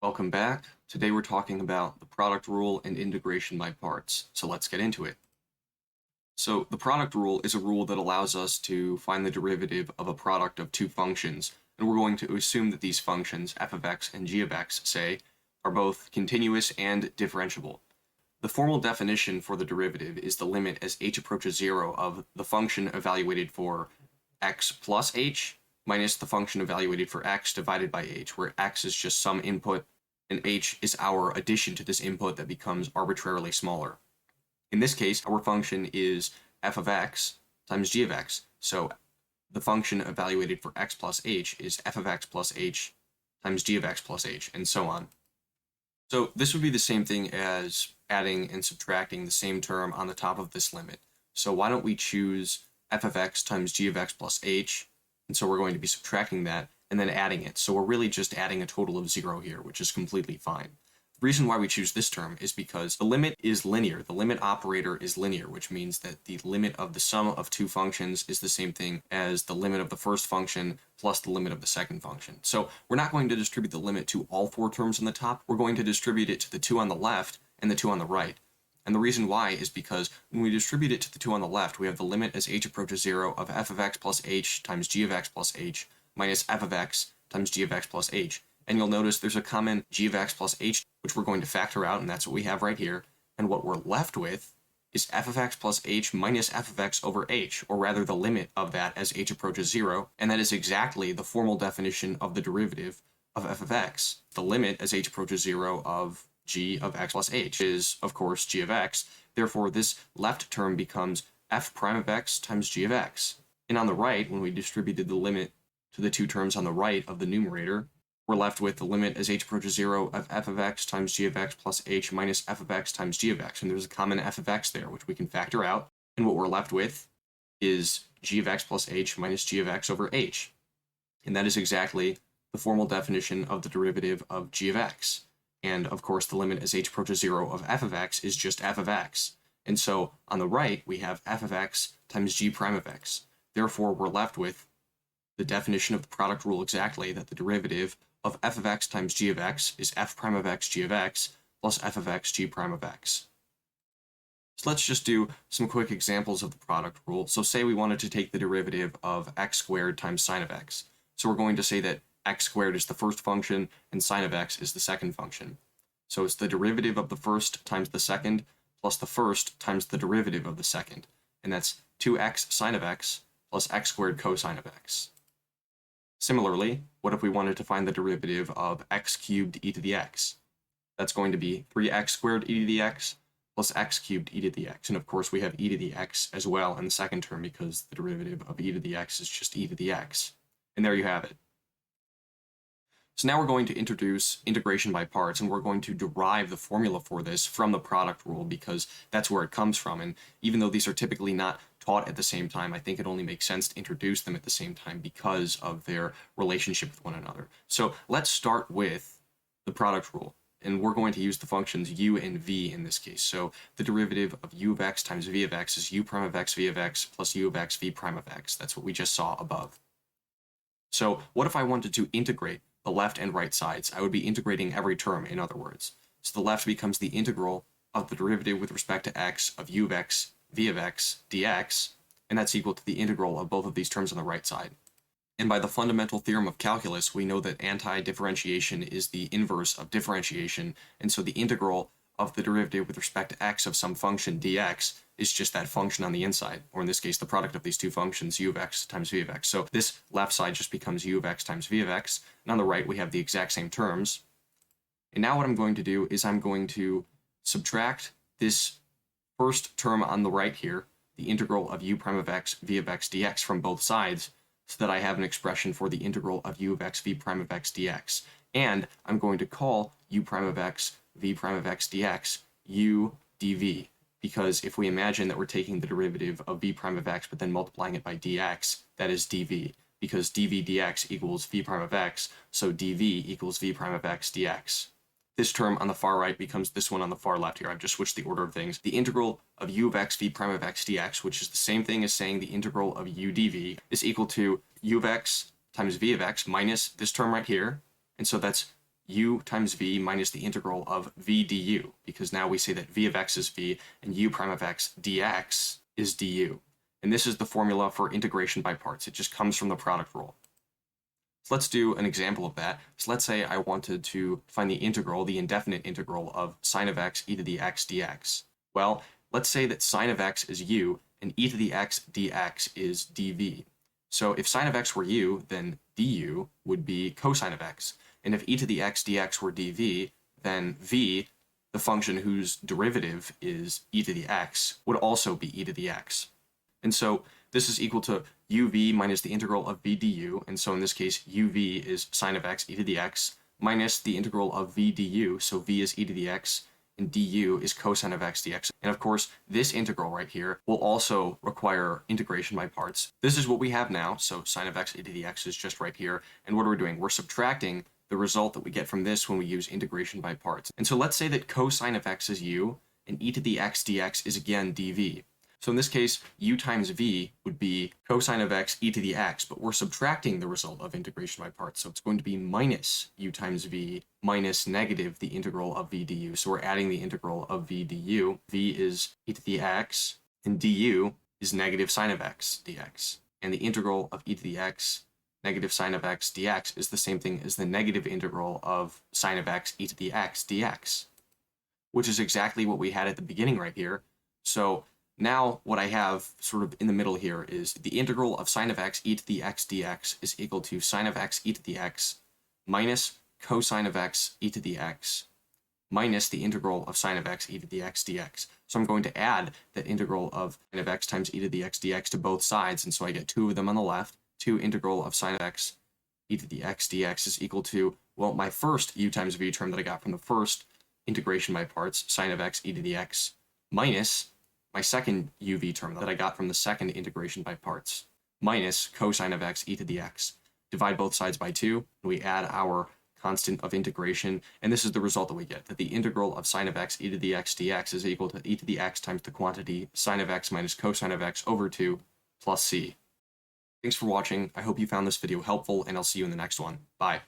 Welcome back. Today we're talking about the product rule and integration by parts. So let's get into it. So the product rule is a rule that allows us to find the derivative of a product of two functions, and we're going to assume that these functions, f of x and g of x, say, are both continuous and differentiable. The formal definition for the derivative is the limit as h approaches 0 of the function evaluated for x plus h minus the function evaluated for x divided by h, where x is just some input and h is our addition to this input that becomes arbitrarily smaller. In this case, our function is f of x times g of x, so the function evaluated for x plus h is f of x plus h times g of x plus h, and so on. So this would be the same thing as adding and subtracting the same term on the top of this limit. So why don't we choose f of x times g of x plus h, and so we're going to be subtracting that and then adding it. So we're really just adding a total of 0 here, which is completely fine. The reason why we choose this term is because the limit is linear. The limit operator is linear, which means that the limit of the sum of two functions is the same thing as the limit of the first function plus the limit of the second function. So we're not going to distribute the limit to all four terms in the top. We're going to distribute it to the two on the left and the two on the right. And the reason why is because when we distribute it to the two on the left, we have the limit as h approaches 0 of f of x plus h times g of x plus h minus f of x times g of x plus h. And you'll notice there's a common g of x plus h, which we're going to factor out, and that's what we have right here. And what we're left with is f of x plus h minus f of x over h, or rather the limit of that as h approaches 0, and that is exactly the formal definition of the derivative of f of x. The limit as h approaches 0 of g of x plus h is, of course, g of x. Therefore, this left term becomes f prime of x times g of x. And on the right, when we distributed the limit to the two terms on the right of the numerator, we're left with the limit as h approaches 0 of f of x times g of x plus h minus f of x times g of x. And there's a common f of x there, which we can factor out. And what we're left with is g of x plus h minus g of x over h. And that is exactly the formal definition of the derivative of g of x. And of course, the limit as h approaches 0 of f of x is just f of x. And so on the right, we have f of x times g prime of x. Therefore, we're left with the definition of the product rule exactly, that the derivative of f of x times g of x is f prime of x g of x plus f of x g prime of x. So let's just do some quick examples of the product rule. So say we wanted to take the derivative of x squared times sine of x. So we're going to say that x squared is the first function and sine of x is the second function. So it's the derivative of the first times the second plus the first times the derivative of the second. And that's 2x sine of x plus x squared cosine of x. Similarly, what if we wanted to find the derivative of x cubed e to the x? That's going to be 3x squared e to the x plus x cubed e to the x. And of course, we have e to the x as well in the second term because the derivative of e to the x is just e to the x. And there you have it. So now we're going to introduce integration by parts, and we're going to derive the formula for this from the product rule because that's where it comes from. And even though these are typically not taught at the same time, I think it only makes sense to introduce them at the same time because of their relationship with one another. So let's start with the product rule, and we're going to use the functions u and v in this case. So the derivative of u of x times v of x is u prime of x v of x plus u of x v prime of x. That's what we just saw above. So what if I wanted to integrate the left and right sides? I would be integrating every term, in other words. So the left becomes the integral of the derivative with respect to x of u of x v of x dx, and that's equal to the integral of both of these terms on the right side. And by the fundamental theorem of calculus, we know that anti-differentiation is the inverse of differentiation, and so the integral of the derivative with respect to x of some function dx is just that function on the inside, or in this case, the product of these two functions, u of x times v of x. So this left side just becomes u of x times v of x, and on the right, we have the exact same terms. And now what I'm going to do is I'm going to subtract this first term on the right here, the integral of u prime of x v of x dx from both sides, so that I have an expression for the integral of u of x v prime of x dx. And I'm going to call u prime of x v prime of x dx u dv, because if we imagine that we're taking the derivative of v prime of x but then multiplying it by dx, that is dv, because dv dx equals v prime of x, so dv equals v prime of x dx. This term on the far right becomes this one on the far left here. I've just switched the order of things. The integral of u of x v prime of x dx, which is the same thing as saying the integral of u dv, is equal to u of x times v of x minus this term right here. And so that's u times v minus the integral of v du, because now we say that v of x is v and u prime of x dx is du. And this is the formula for integration by parts. It just comes from the product rule. So let's do an example of that. So let's say I wanted to find the integral, the indefinite integral of sine of x e to the x dx. Well, let's say that sine of x is u and e to the x dx is dv. So if sine of x were u, then du would be cosine of x. And if e to the x dx were dv, then v, the function whose derivative is e to the x, would also be e to the x. And so this is equal to uv minus the integral of v du, and so in this case uv is sine of x e to the x minus the integral of v du, so v is e to the x, and du is cosine of x dx. And of course, this integral right here will also require integration by parts. This is what we have now, so sine of x e to the x is just right here, and what are we doing? We're subtracting the result that we get from this when we use integration by parts. And so let's say that cosine of x is u, and e to the x dx is again dv. So in this case, u times v would be cosine of x e to the x, but we're subtracting the result of integration by parts. So it's going to be minus u times v minus negative the integral of v du. So we're adding the integral of v du. V is e to the x, and du is negative sine of x dx. And the integral of e to the x negative sine of x dx is the same thing as the negative integral of sine of x e to the x dx, which is exactly what we had at the beginning right here. So now what I have sort of in the middle here is the integral of sine of x e to the x dx is equal to sine of x e to the x minus cosine of x e to the x minus the integral of sine of x e to the x dx. So I'm going to add that integral of sine of x times e to the x dx to both sides, and so I get two of them on the left. 2 integral of sine of x e to the x dx is equal to, well, my first u times v term that I got from the first integration by parts, sine of x e to the x, minus my second uv term that I got from the second integration by parts, minus cosine of x e to the x. Divide both sides by 2, and we add our constant of integration, and this is the result that we get, that the integral of sine of x e to the x dx is equal to e to the x times the quantity sine of x minus cosine of x over 2 plus c. Thanks for watching. I hope you found this video helpful, and I'll see you in the next one. Bye.